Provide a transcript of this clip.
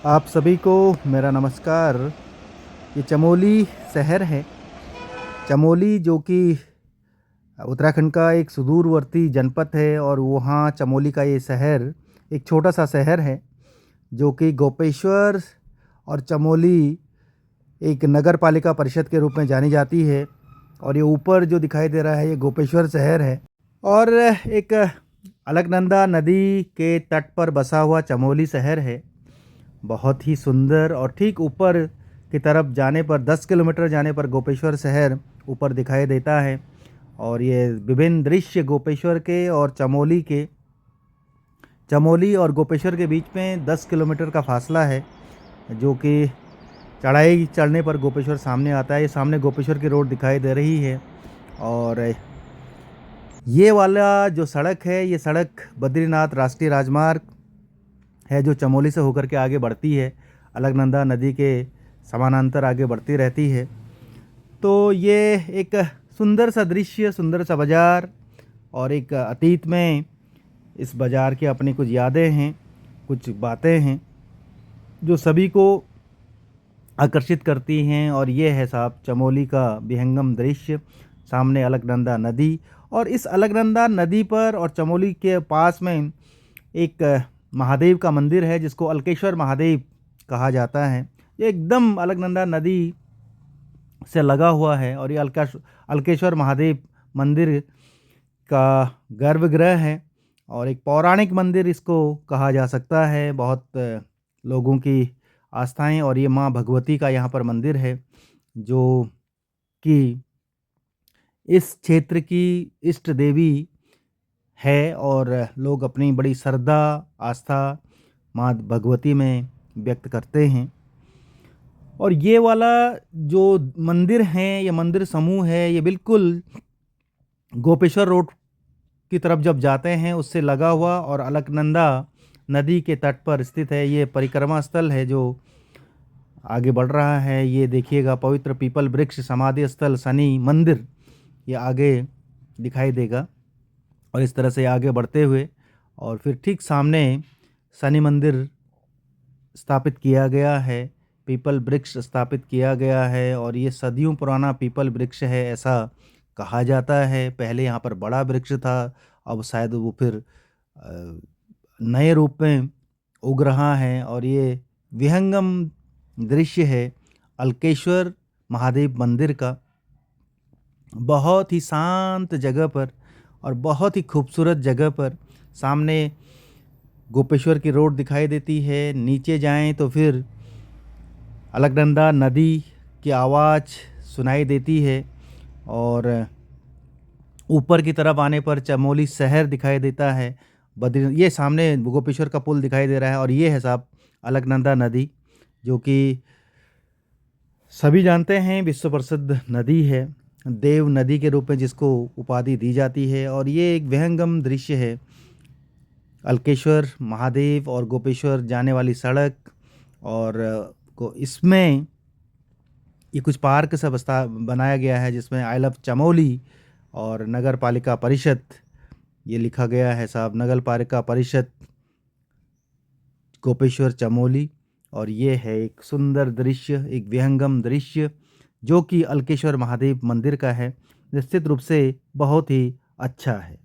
आप सभी को मेरा नमस्कार। ये चमोली शहर है। चमोली जो कि उत्तराखंड का एक सुदूरवर्ती जनपद है और वहाँ चमोली का ये शहर एक छोटा सा शहर है जो कि गोपेश्वर और चमोली एक नगर पालिका परिषद के रूप में जानी जाती है। और ये ऊपर जो दिखाई दे रहा है ये गोपेश्वर शहर है और एक अलकनंदा नदी के तट पर बसा हुआ चमोली शहर है। बहुत ही सुंदर। और ठीक ऊपर की तरफ जाने पर 10 किलोमीटर जाने पर गोपेश्वर शहर ऊपर दिखाई देता है। और ये विभिन्न दृश्य गोपेश्वर के और चमोली और गोपेश्वर के बीच में 10 किलोमीटर का फासला है जो कि चढ़ाई चढ़ने पर गोपेश्वर सामने आता है। ये सामने गोपेश्वर की रोड दिखाई दे रही है। और ये वाला जो सड़क है ये सड़क बद्रीनाथ राष्ट्रीय राजमार्ग है जो चमोली से होकर के आगे बढ़ती है, अलकनंदा नदी के समानांतर आगे बढ़ती रहती है। तो ये एक सुंदर सा दृश्य, सुंदर सा बाज़ार और एक अतीत में इस बाज़ार की अपनी कुछ यादें हैं, कुछ बातें हैं जो सभी को आकर्षित करती हैं। और ये है साहब चमोली का विहंगम दृश्य, सामने अलकनंदा नदी। और इस अलकनंदा नदी पर और चमोली के पास में एक महादेव का मंदिर है जिसको अलकेश्वर महादेव कहा जाता है। ये एकदम अलकनंदा नदी से लगा हुआ है और ये अलकेश्वर महादेव मंदिर का गर्भगृह है और एक पौराणिक मंदिर इसको कहा जा सकता है। बहुत लोगों की आस्थाएं। और ये माँ भगवती का यहाँ पर मंदिर है जो कि इस क्षेत्र की इष्ट देवी है और लोग अपनी बड़ी श्रद्धा आस्था माँ भगवती में व्यक्त करते हैं। और ये वाला जो मंदिर है, ये मंदिर समूह है, ये बिल्कुल गोपेश्वर रोड की तरफ जब जाते हैं उससे लगा हुआ और अलकनंदा नदी के तट पर स्थित है। ये परिक्रमा स्थल है जो आगे बढ़ रहा है। ये देखिएगा पवित्र पीपल वृक्ष समाधि स्थल शनि मंदिर ये आगे दिखाई देगा। और इस तरह से आगे बढ़ते हुए और फिर ठीक सामने शनि मंदिर स्थापित किया गया है, पीपल वृक्ष स्थापित किया गया है। और ये सदियों पुराना पीपल वृक्ष है ऐसा कहा जाता है। पहले यहाँ पर बड़ा वृक्ष था, अब शायद वो फिर नए रूप में उग रहा है। और ये विहंगम दृश्य है अलकेश्वर महादेव मंदिर का, बहुत ही शांत जगह पर और बहुत ही खूबसूरत जगह पर। सामने गोपेश्वर की रोड दिखाई देती है, नीचे जाएं तो फिर अलकनंदा नदी की आवाज़ सुनाई देती है और ऊपर की तरफ आने पर चमोली शहर दिखाई देता है। ये सामने गोपेश्वर का पुल दिखाई दे रहा है और ये है साहब अलकनंदा नदी जो कि सभी जानते हैं विश्व प्रसिद्ध नदी है, देव नदी के रूप में जिसको उपाधि दी जाती है। और ये एक विहंगम दृश्य है अलकेश्वर महादेव और गोपेश्वर जाने वाली सड़क। और को इसमें ये कुछ पार्क सा बनाया गया है जिसमें आई लव चमोली और नगर पालिका परिषद ये लिखा गया है साहब, नगर पालिका परिषद गोपेश्वर चमोली। और ये है एक सुंदर दृश्य, एक विहंगम दृश्य जो कि अलकेश्वर महादेव मंदिर का है। निश्चित रूप से बहुत ही अच्छा है।